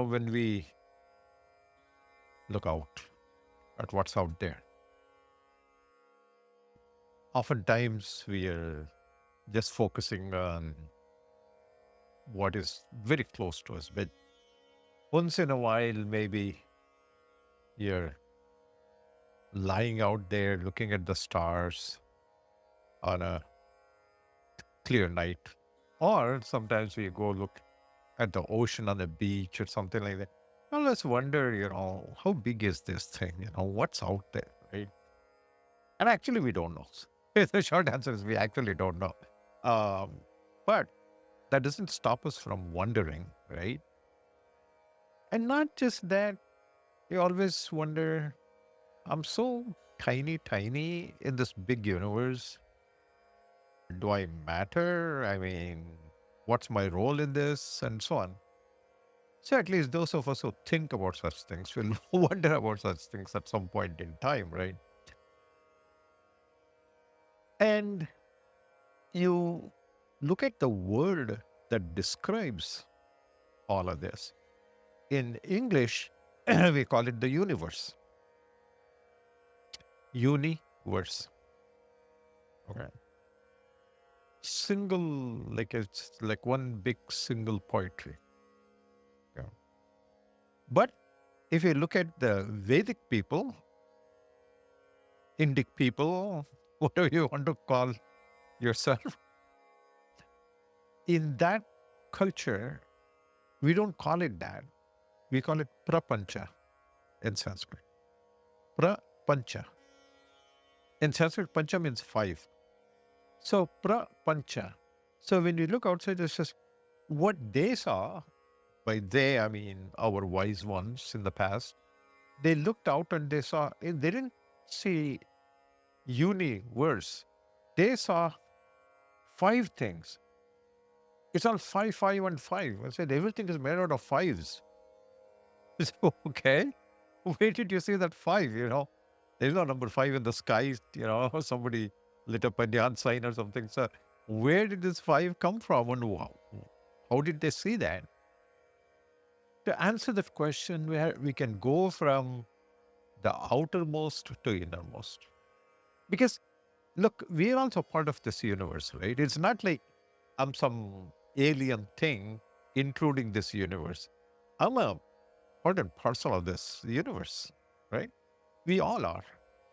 When we look out at what's out there, oftentimes we are just focusing on what is very close to us. But once in a while, maybe you're lying out there looking at the stars on a clear night. Or sometimes we go look at the ocean on the beach or something like that. Well, let's wonder, how big is this thing? What's out there, right? And actually, we don't know. The short answer is we actually don't know. Um, but that doesn't stop us from wondering, right? And not just that, we always wonder, I'm so tiny, tiny in this big universe. Do I matter? I mean, what's my role in this? And so on. So at least those of us who think about such things will wonder about such things at some point in time, right? And you look at the word that describes all of this. In English, we call it the universe. Universe. Okay. Single, like it's like one big single poetry. Yeah. But if you look at the Vedic people, Indic people, whatever you want to call yourself, in that culture, we don't call it that. We call it prapancha in Sanskrit. Prapancha. In Sanskrit, pancha means five. So prapancha. So when we look outside, it's just what they saw. By they, I mean our wise ones in the past. They looked out and they saw, they didn't see universe. They saw five things. It's all five, five, and five. I said everything is made out of fives. So, okay, where did you see that five? There's no number five in the sky. Somebody lit up a neon sign or something. So, where did this five come from, and how did they see that? To answer that question, we can go from the outermost to innermost. Because, look, we're also part of this universe, right? It's not like I'm some alien thing, including this universe. I'm a part and parcel of this universe, right? We all are.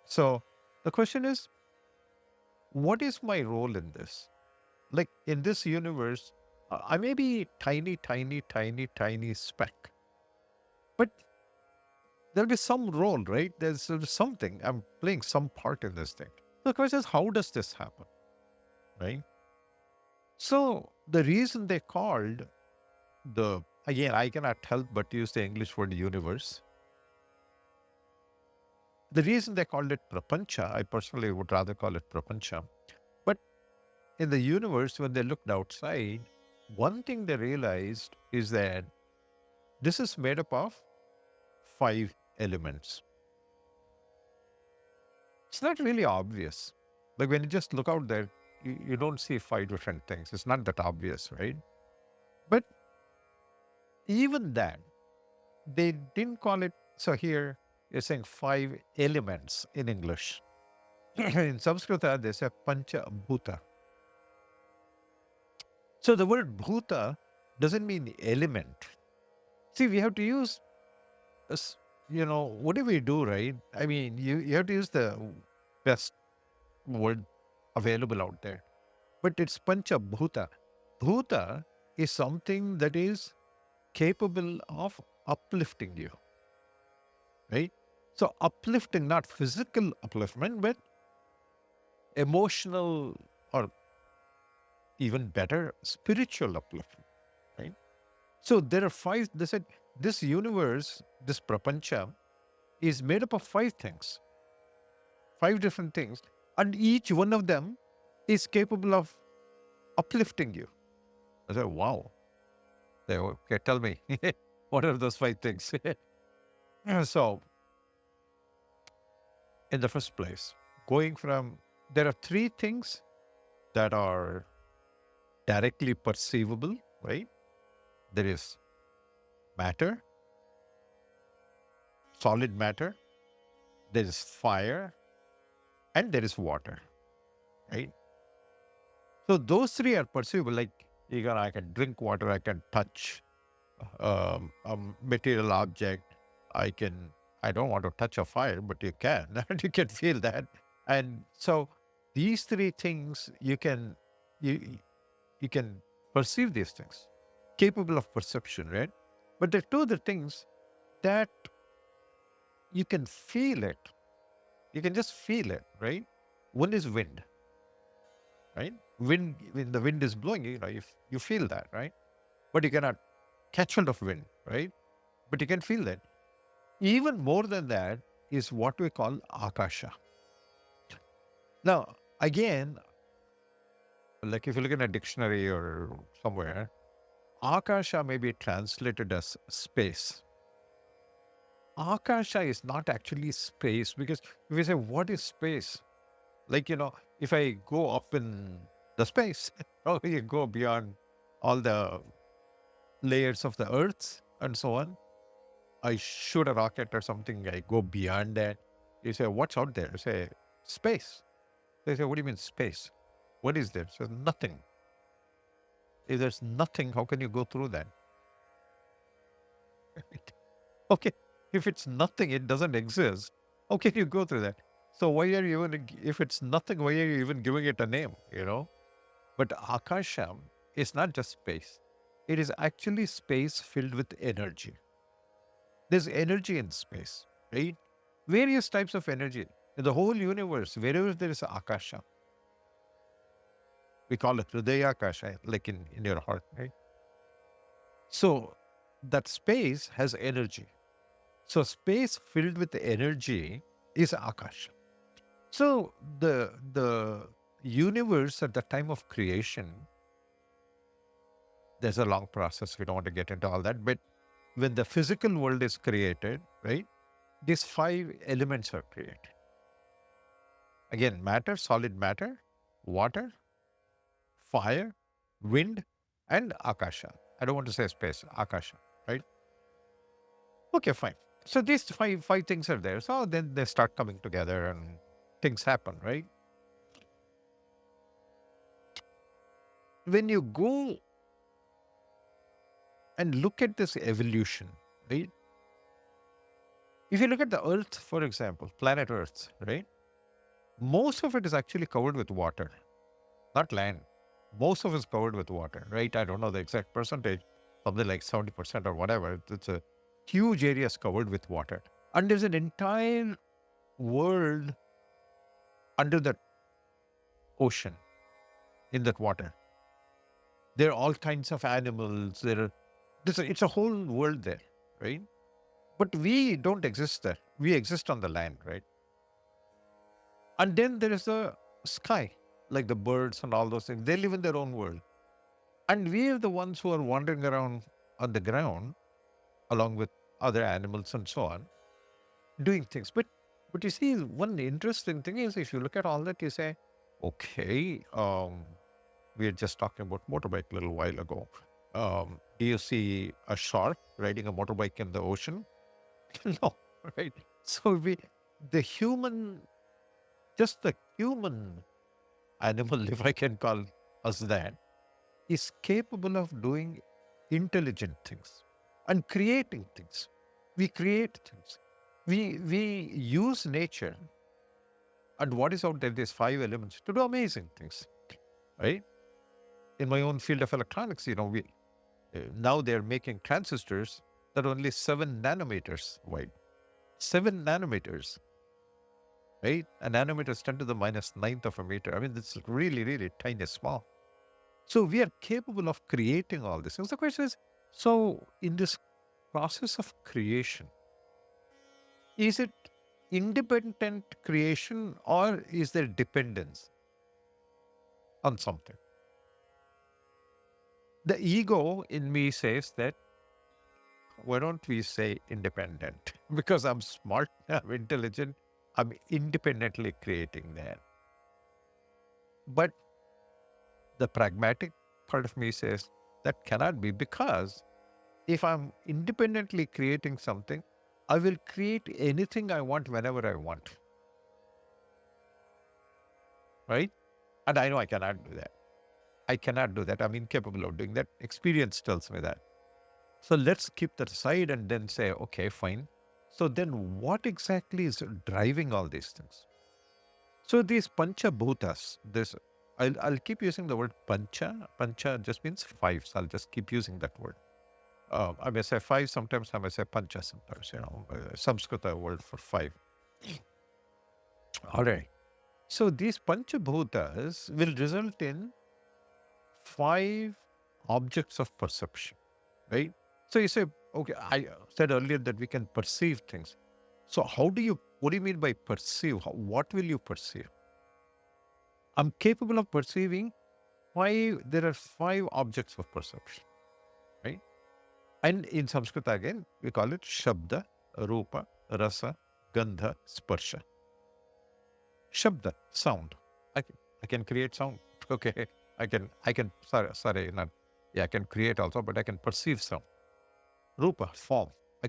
So the question is, what is my role in this? Like in this universe, I may be tiny, tiny, tiny, tiny speck, but there'll be some role, right? There's something. I'm playing some part in this thing. The question is, how does this happen, right? So the reason they called again, I cannot help but use the English word universe. The reason they called it Prapancha, I personally would rather call it Prapancha. But in the universe, when they looked outside, one thing they realized is that this is made up of five elements. It's not really obvious. Like when you just look out there, you don't see five different things. It's not that obvious, right? But even that, they didn't call it. So here, you're saying five elements in English. In Sanskrit, they say pancha bhuta. So the word bhuta doesn't mean element. See, we have to use, whatever we do, right? I mean, you have to use the best word available out there. But it's pancha bhuta. Bhuta is something that is capable of uplifting you, right? So uplifting, not physical upliftment, but emotional, or even better, spiritual upliftment, right? So there are five, they said this universe, this prapancha, is made up of five things, five different things, and each one of them is capable of uplifting you. I said, wow. They, okay, tell me, what are those five things? So, in the first place, going from, there are three things that are directly perceivable, right? There is matter, solid matter, there is fire, and there is water, right? So those three are perceivable. Like, I can drink water, I can touch a material object, I can. I don't want to touch a fire, but you can, and you can feel that. And so these three things you you can perceive these things, capable of perception, right? But there are two other things that you can feel it. You can just feel it, right? One is wind, right? Wind, when the wind is blowing, you feel that, right? But you cannot catch hold of wind, right? But you can feel that. Even more than that is what we call akasha. Now, again, like if you look in a dictionary or somewhere, akasha may be translated as space. Akasha is not actually space, because if we say, what is space? Like, if I go up in the space, or you go beyond all the layers of the earth and so on, I shoot a rocket or something, I go beyond that. You say, what's out there? You say, space. They say, what do you mean space? What is there? So nothing. If there's nothing, how can you go through that? Okay. If it's nothing, it doesn't exist. How can you go through that? So why are you even, if it's nothing, why are you even giving it a name? But Akasha is not just space. It is actually space filled with energy. There's energy in space, right? Various types of energy. In the whole universe, wherever there is Akasha, we call it Hridaya Akasha, like in your heart, right? So that space has energy. So space filled with energy is Akasha. So the universe at the time of creation, there's a long process. We don't want to get into all that. But when the physical world is created, right, these five elements are created. Again, matter, solid matter, water, fire, wind, and Akasha. I don't want to say space, Akasha, right? Okay, fine. So these five things are there. So then they start coming together and things happen, right? When you go and look at this evolution, right? If you look at the Earth, for example, planet Earth, right? Most of it is actually covered with water, not land. Most of it is covered with water, right? I don't know the exact percentage, something like 70% or whatever. It's a huge areas covered with water. And there's an entire world under the ocean, in that water. There are all kinds of animals. It's a whole world there, right? But we don't exist there. We exist on the land, right? And then there is the sky, like the birds and all those things. They live in their own world. And we are the ones who are wandering around on the ground along with other animals and so on, doing things. But you see, one interesting thing is, if you look at all that, you say, okay, we were just talking about motorbike a little while ago. Do you see a shark riding a motorbike in the ocean? No, right? So the human, just the human animal, if I can call us that, is capable of doing intelligent things and creating things. We create things. We use nature and what is out there, these five elements, to do amazing things, right? In my own field of electronics, we now they're making transistors that are only 7 nanometers wide. 7 nanometers, right? A nanometer is 10 to the minus ninth of a meter. I mean, it's really, really tiny, small. So we are capable of creating all this. So the question is, so in this process of creation, is it independent creation or is there dependence on something? The ego in me says that, why don't we say independent? Because I'm smart, I'm intelligent, I'm independently creating that. But the pragmatic part of me says that cannot be, because if I'm independently creating something, I will create anything I want whenever I want, right? And I know I cannot do that. I cannot do that. I'm incapable of doing that. Experience tells me that. So let's keep that aside and then say, okay, fine. So then what exactly is driving all these things? So these pancha bhutas, this, I'll keep using the word pancha. Pancha just means five. So I'll just keep using that word. I may say five sometimes, I may say pancha sometimes, Samskrita word for five. All right. So these panchabhutas will result in five objects of perception, right? So you say, okay, I said earlier that we can perceive things. So what do you mean by perceive? What will you perceive? I'm capable of perceiving there are five objects of perception, right? And in Sanskrit again, we call it Shabda, Rupa, Rasa, Gandha, Sparsha. Shabda, sound. I can create sound. Okay. Sorry, not, yeah, I can create also, but I can perceive sound. Rupa, form. I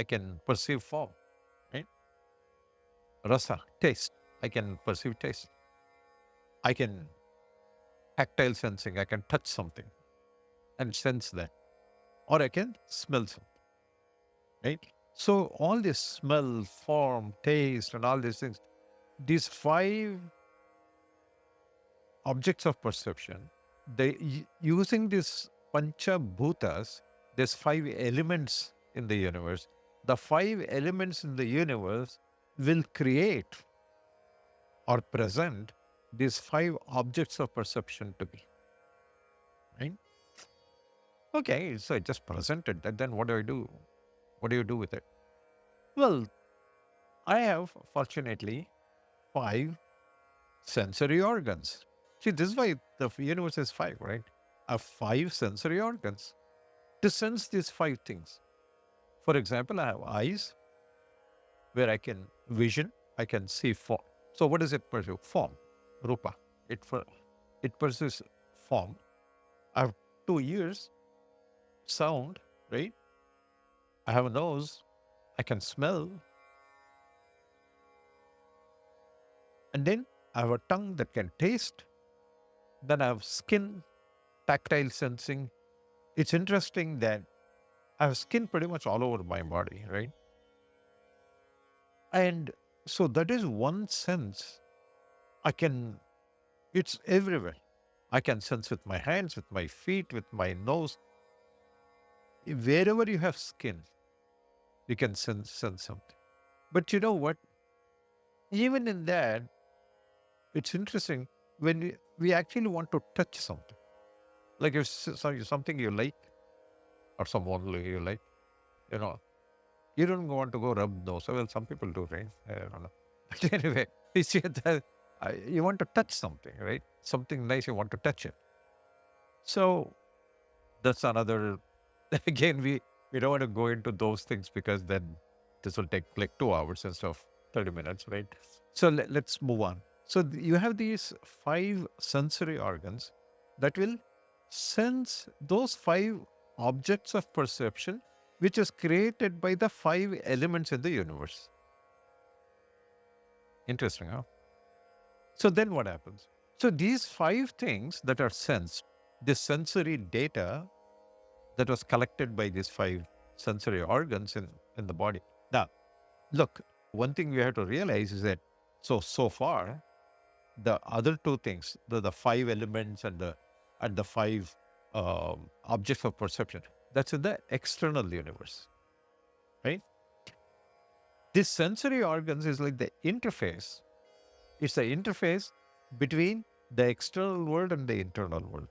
can perceive form, right? Rasa, taste. I can perceive taste. I can tactile sensing. I can touch something and sense that. Or I can smell something, right? So all this smell, form, taste, and all these things, these five objects of perception, using these pancha bhutas, there's five elements in the universe. The five elements in the universe will create or present these five objects of perception to me. Right? Okay, so I just presented that. Then what do I do? What do you do with it? Well, I have fortunately five sensory organs. See, this is why the universe is five, right? I have five sensory organs to sense these five things. For example, I have eyes where I can vision, I can see form. So what does it pursue? Form, rupa. It pursues form. I have 2 ears, sound, right? I have a nose, I can smell, and then I have a tongue that can taste. Then I have skin, tactile sensing. It's interesting that I have skin pretty much all over my body, right? And so that is one sense. I can, it's everywhere. I can sense with my hands, with my feet, with my nose. Wherever you have skin, you can sense something. But you know what? Even in that, it's interesting when we actually want to touch something. Like if something you like or someone you like, you know, you don't want to go rub nose. Well, some people do, right? I don't know. But anyway, you see that you want to touch something, right? Something nice, you want to touch it. So that's another. Again, we don't want to go into those things because then this will take like 2 hours instead of 30 minutes, right? So let's move on. So you have these five sensory organs that will sense those five objects of perception, which is created by the five elements in the universe. Interesting, huh? So then what happens? So these five things that are sensed, this sensory data that was collected by these five sensory organs in the body. Now, look, one thing we have to realize is that so far, the other two things, the five elements and the five objects of perception, that's in the external universe, right? This sensory organs is like the interface. It's the interface between the external world and the internal world.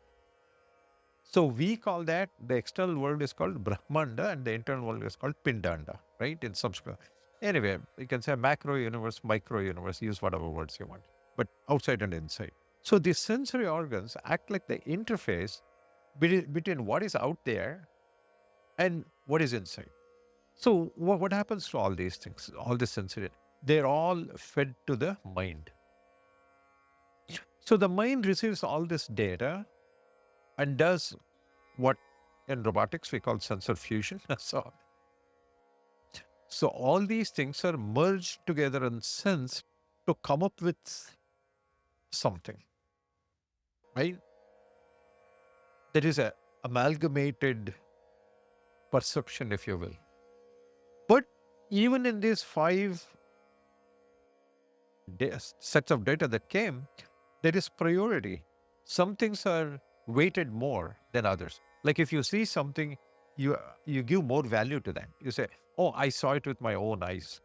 So we call that the external world is called Brahmanda and the internal world is called Pindanda, right? In Sanskrit. Anyway, you can say macro universe, micro universe, use whatever words you want, but outside and inside. So these sensory organs act like the interface between what is out there and what is inside. So what happens to all these things, all the sensory? They're all fed to the mind. So the mind receives all this data and does what in robotics we call sensor fusion. So all these things are merged together and sensed to come up with something, right? There is a amalgamated perception, if you will. But even in these five sets of data that came, there is priority. Some things are weighted more than others. Like if you see something, you give more value to that. You say, "Oh, I saw it with my own eyes."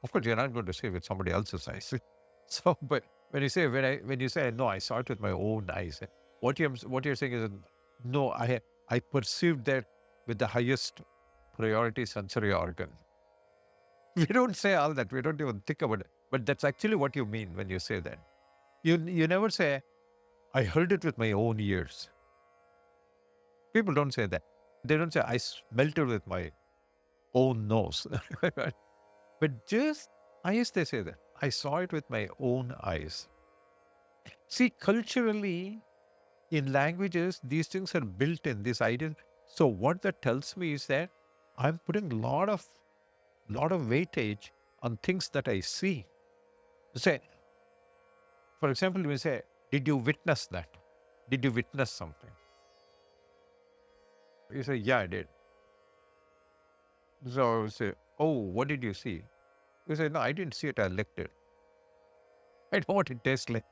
Of course, you're not going to say with somebody else's eyes. So, but when you say no, I saw it with my own eyes. What you're saying is no, I perceived that with the highest priority sensory organ. We don't say all that. We don't even think about it. But that's actually what you mean when you say that. You never say, I heard it with my own ears. People don't say that. They don't say, I smelt it with my own nose. But just eyes, they say that. I saw it with my own eyes. See, culturally, in languages, these things are built in, this idea. So what that tells me is that I'm putting a lot of weightage on things that I see. Say, for example, we say, did you witness that? Did you witness something? You say, yeah, I did. So I say, oh, what did you see? You say, no, I didn't see it, I licked it. I know what it tastes like.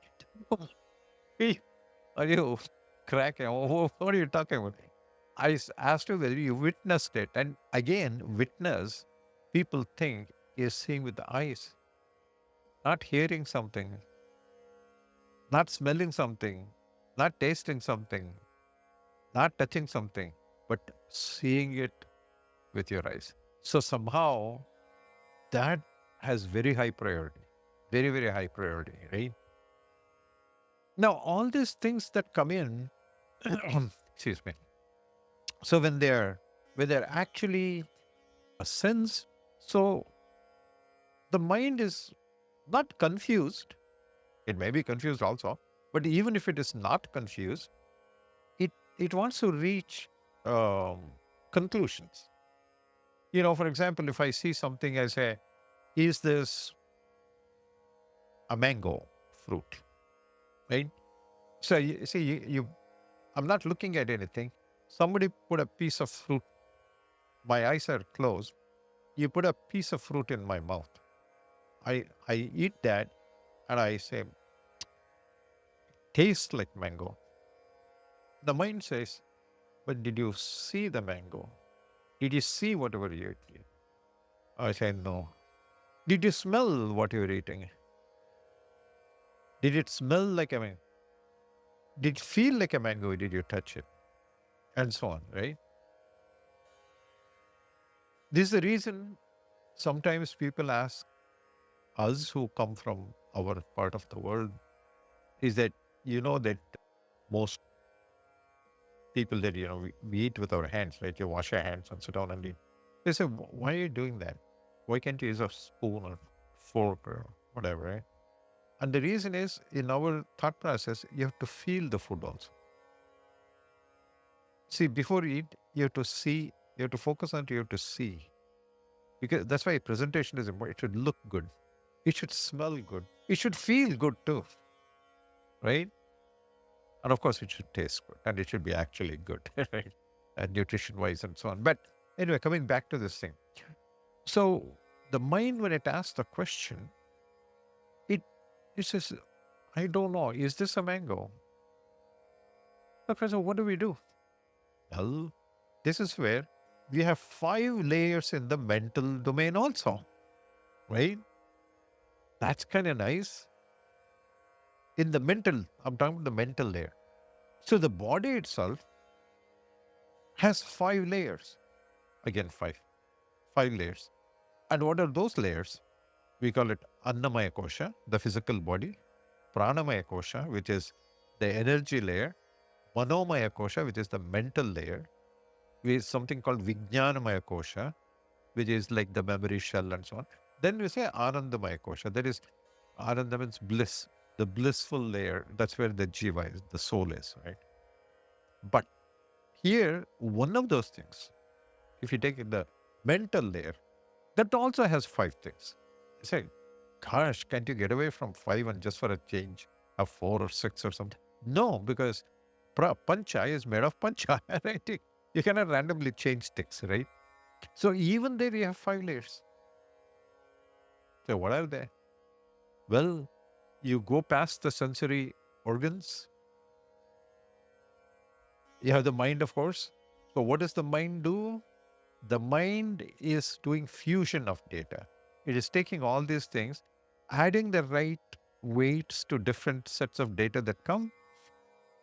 Hey, are you cracking? What are you talking about? I asked you whether you witnessed it. And again, witness, people think is seeing with the eyes, not hearing something, not smelling something, not tasting something, not touching something, but seeing it with your eyes. So somehow that has very high priority, very, very high priority, right? Now, all these things that come in, excuse me. So when they're actually a sense, so the mind is not confused. It may be confused also, but even if it is not confused, it wants to reach um, conclusions. For example, if I see something, I say, "Is this a mango fruit?" Right? So you see, I'm not looking at anything. Somebody put a piece of fruit. My eyes are closed. You put a piece of fruit in my mouth. I eat that, and I say, "Tastes like mango." The mind says, "But did you see the mango? Did you see whatever you eat?" I say, "No." Did you smell what you're eating? Did it smell like a mango? Did it feel like a mango? Did you touch it? And so on, right? This is the reason sometimes people ask us who come from our part of the world is that that most people that we eat with our hands, right? You wash your hands and sit down and eat. They say, Why are you doing that? Why can't you use a spoon or fork or whatever, right?" And the reason is in our thought process, you have to feel the food also. See, before you eat, you have to see, you have to focus on it, you have to see. Because that's why presentation is important. It should look good. It should smell good. It should feel good too, right? And of course, it should taste good and it should be actually good, right? And nutrition wise and so on. But anyway, coming back to this thing. So the mind, when it asks the question, it, it says, I don't know, is this a mango? Okay, so what do we do? Well, this is where we have 5 layers in the mental domain also. right? That's kind of nice. In the mental, I'm talking about the mental layer. So the body itself has 5 layers. Again, five layers. And what are those layers? We call it Annamaya Kosha, the physical body, Pranamaya Kosha, which is the energy layer, Manomaya Kosha, which is the mental layer, with something called Vijnanamaya Kosha, which is like the memory shell and so on. Then we say Anandamaya Kosha, that is, Ananda means bliss, the blissful layer. That's where the Jiva is, the soul is, right? But here, one of those things, if you take the mental layer, that also has 5 things. You say, gosh, can't you get away from 5 and just for a change have 4 or 6 or something? No, because Prapancha is made of pancha, right? You cannot randomly change things, right? So even there you have 5 layers. So what are they? Well, you go past the sensory organs. You have the mind, of course. So what does the mind do? The mind is doing fusion of data. It is taking all these things, adding the right weights to different sets of data that come,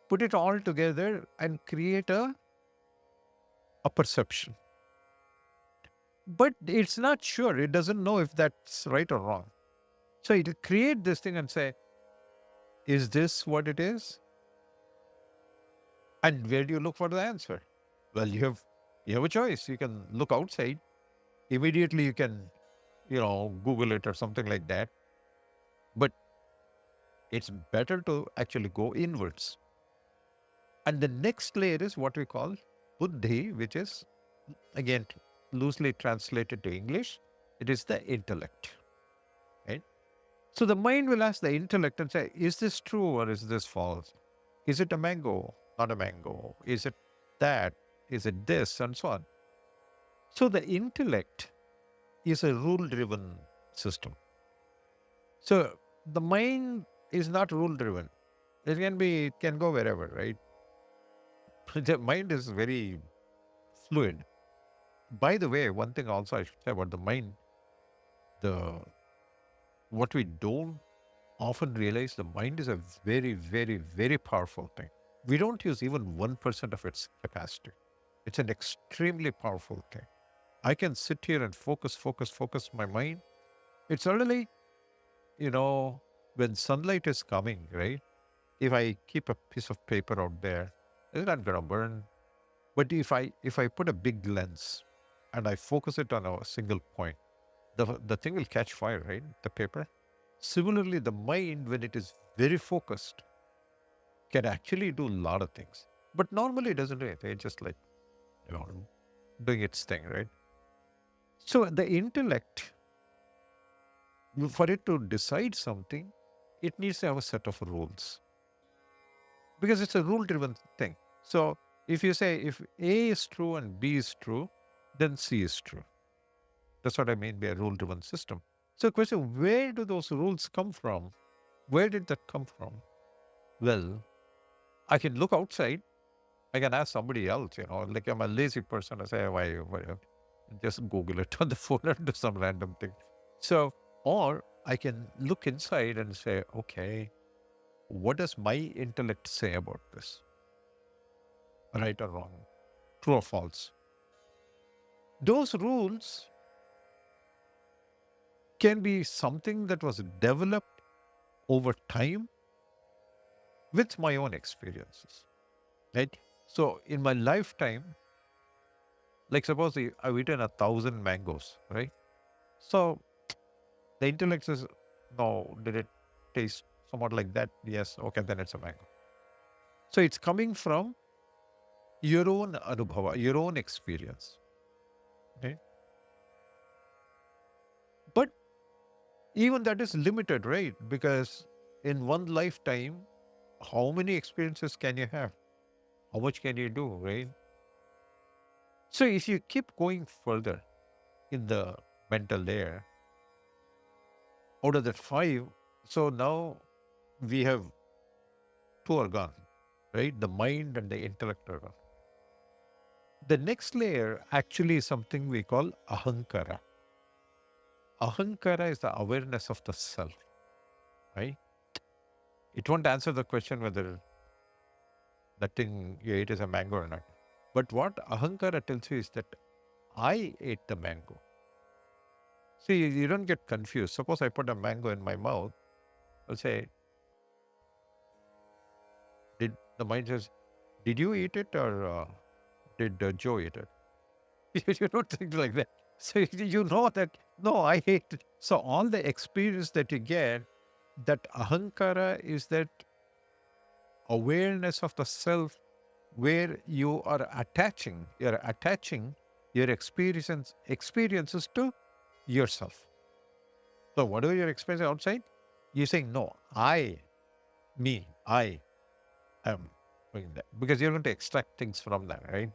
put it all together and create a perception. But it's not sure. It doesn't know if that's right or wrong. So it will create this thing and say, is this what it is? And where do you look for the answer? Well, you have a choice. You can look outside. Immediately you can, Google it or something like that. But it's better to actually go inwards. And the next layer is what we call buddhi, which is, again, loosely translated to English, it is the intellect. Right? So the mind will ask the intellect and say, is this true or is this false? Is it a mango? Not a mango. Is it that? Is it this? And so on. So the intellect is a rule driven system. So the mind is not rule driven. It can go wherever, right? The mind is very fluid. By the way, one thing also I should say about the mind, the what we don't often realize, the mind is a very, very, very powerful thing. We don't use even 1% of its capacity. It's an extremely powerful thing. I can sit here and focus my mind. It's suddenly, when sunlight is coming, right? If I keep a piece of paper out there, it's not gonna burn. But if I put a big lens and I focus it on a single point, the thing will catch fire, right? The paper. Similarly, the mind, when it is very focused, can actually do a lot of things. But normally it doesn't do anything. It's just like, you know, doing its thing, right? So the intellect, for it to decide something, it needs to have a set of rules because it's a rule driven thing. So if you say if A is true and B is true, then C is true. That's what I mean by a rule driven system. So, question, where do those rules come from? Where did that come from? Well, I can look outside. I can ask somebody else, like I'm a lazy person. I say, why just Google it on the phone or do some random thing. So, or I can look inside and say, okay, what does my intellect say about this? Right or wrong? True or false? Those rules can be something that was developed over time with my own experiences. Right? So in my lifetime, like suppose I've eaten 1,000 mangoes, right? So the intellect says, no, did it taste somewhat like that? Yes, okay, then it's a mango. So it's coming from your own anubhava, your own experience. Okay? But even that is limited, right? Because in one lifetime, how many experiences can you have? How much can you do, right? So if you keep going further in the mental layer, out of that 5, so now we have 2 are gone, right? The mind and the intellect are gone. The next layer actually is something we call ahankara. Ahankara is the awareness of the self, right? It won't answer the question whether that thing you ate is a mango or not. But what Ahankara tells you is that I ate the mango. See, you don't get confused. Suppose I put a mango in my mouth, I'll say, did the mind says, did you eat it or did Joe eat it? You don't think like that. So you know that, no, I ate it. So all the experience that you get, that Ahankara is that awareness of the self where you're attaching your experiences to yourself. So whatever you're experiencing outside, you're saying, no, I am doing that. Because you're going to extract things from that, right?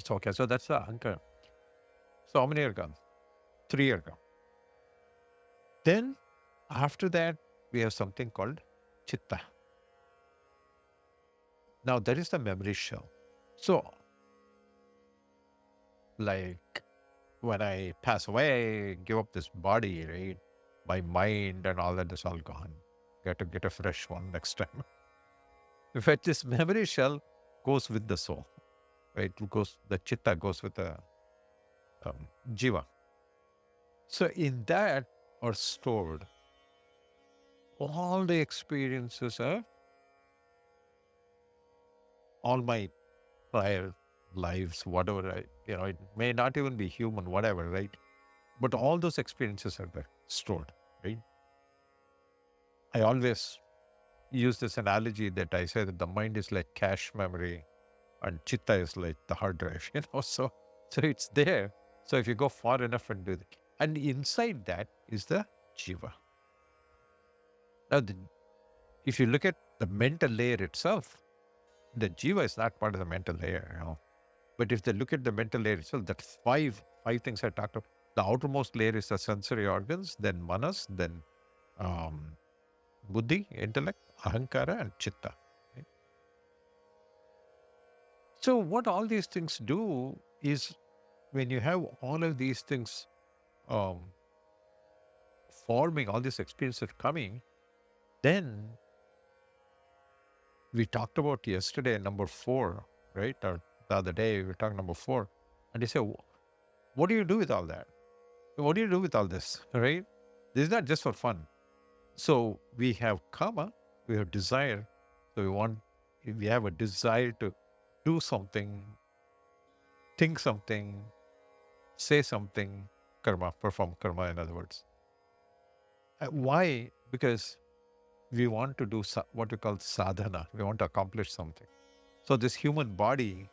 So okay, so that's the ahankara. So how many are gone? 3 are gone. Then after that, we have something called chitta. Now that is the memory shell. So like when I pass away, give up this body, right? My mind and all that is all gone. Got to get a fresh one next time. In fact, this memory shell goes with the soul, right? The chitta goes with the jiva. So in that are stored all the experiences of all my prior lives, whatever it may not even be human, whatever, right? But all those experiences are there, stored, right? I always use this analogy that I say that the mind is like cache memory and chitta is like the hard drive, so it's there. So if you go far enough and do that, and inside that is the jiva. Now, if you look at the mental layer itself, the jiva is not part of the mental layer. But if they look at the mental layer itself, that five things I talked about. The outermost layer is the sensory organs, then manas, then um, buddhi, intellect, ahankara, and chitta. Right? So what all these things do is when you have all of these things um, forming, all these experiences coming, then we talked about yesterday number 4, right? Or the other day we were talking number 4, and they say, what do you do with all that? What do you do with all this? Right? This is not just for fun. So we have karma, we have desire. So we have a desire to do something, think something, say something, karma, perform karma, in other words. Why? Because we want to do what we call sadhana. We want to accomplish something. So this human body,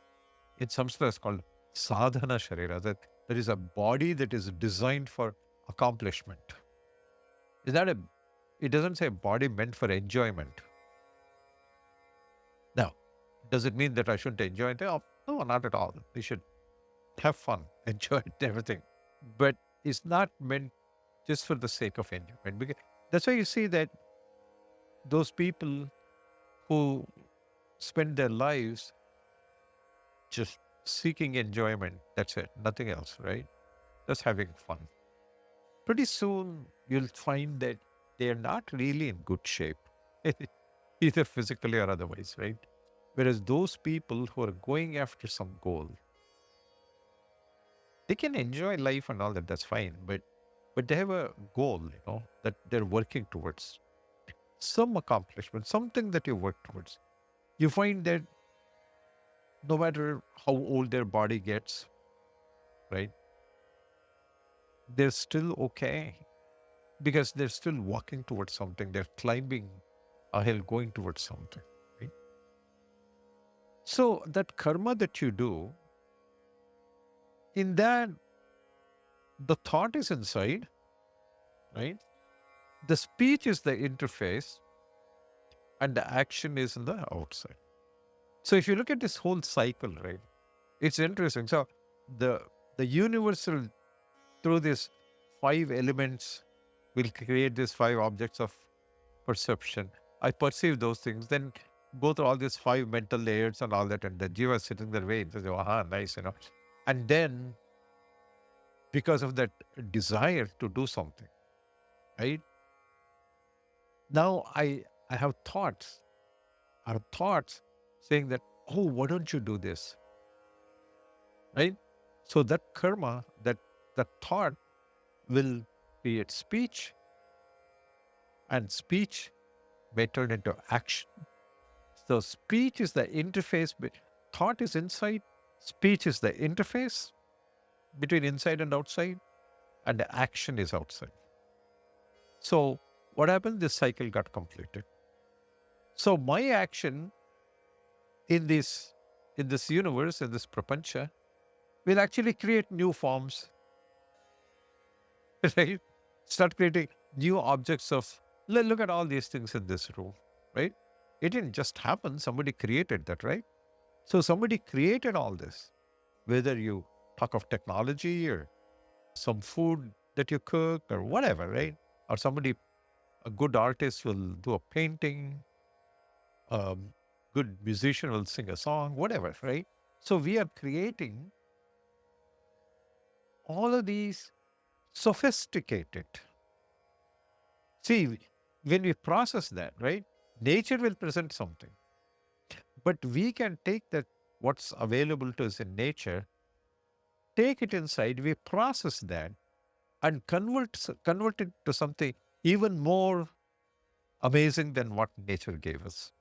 in Sanskrit, is called sadhana sharira. That there is a body that is designed for accomplishment. Is that it doesn't say body meant for enjoyment. Now, does it mean that I shouldn't enjoy it? Oh, no, not at all. We should have fun, enjoy it, everything. But it's not meant just for the sake of enjoyment. Because that's why you see that those people who spend their lives just seeking enjoyment, that's it, nothing else, right? Just having fun. Pretty soon you'll find that they're not really in good shape, either physically or otherwise, right? Whereas those people who are going after some goal, they can enjoy life and all that, that's fine, but they have a goal, that they're working towards. Some accomplishment, something that you work towards. You find that no matter how old their body gets, right, they're still okay because they're still walking towards something. They're climbing a hill, going towards something, right? So that karma that you do, in that, the thought is inside, right? The speech is the interface, and the action is in the outside. So if you look at this whole cycle, right, it's interesting. So the universal, through these 5 elements, will create these 5 objects of perception. I perceive those things, then go through all these 5 mental layers and all that, and the jiva is sitting there waiting. So, aha, nice, And then because of that desire to do something, right? Now I have thoughts, our thoughts saying that, oh, why don't you do this, right? So that karma, that thought will create speech, and speech may turn into action. So speech is the interface. Thought is inside, speech is the interface between inside and outside, and the action is outside. So what happened? This cycle got completed. So my action in this universe, in this prapancha, will actually create new forms, right? Start creating new objects of. Look at all these things in this room, right? It didn't just happen. Somebody created that, right? So somebody created all this. Whether you talk of technology or some food that you cook or whatever, right? Or somebody, a good artist will do a painting, a good musician will sing a song, whatever, right? So we are creating all of these sophisticated. See, when we process that, right? Nature will present something, but we can take that what's available to us in nature, take it inside, we process that and convert it to something even more amazing than what nature gave us,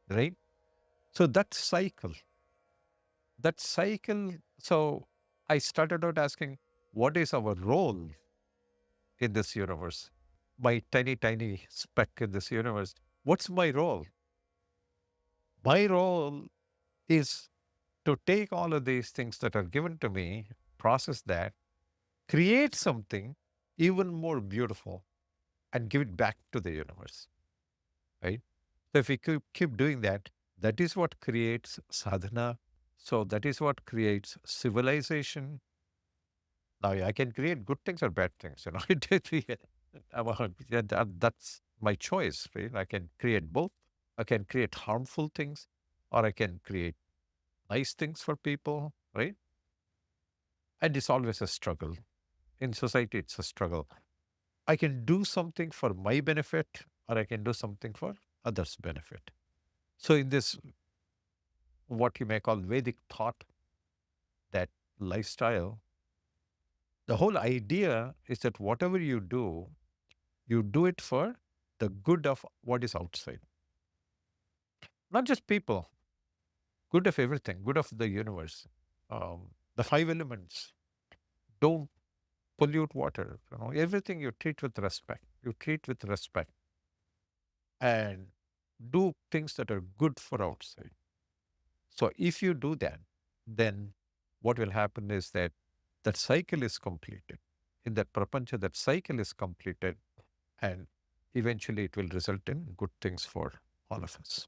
right? So that cycle. So I started out asking, what is our role in this universe? My tiny, tiny speck in this universe. What's my role? My role is to take all of these things that are given to me, process that, create something even more beautiful, and give it back to the universe, right? So if we keep doing that, that is what creates sadhana. So that is what creates civilization. Now I can create good things or bad things. That's my choice. Right? I can create both. I can create harmful things, or I can create nice things for people. Right? And it's always a struggle in society. It's a struggle. I can do something for my benefit, or I can do something for others' benefit. So in this, what you may call Vedic thought, that lifestyle, the whole idea is that whatever you do it for the good of what is outside. Not just people, good of everything, good of the universe. The five elements. Don't pollute water. Everything you treat with respect. You treat with respect and do things that are good for outside. So if you do that, then what will happen is that that cycle is completed. In that prapancha, that cycle is completed, and eventually it will result in good things for all of us.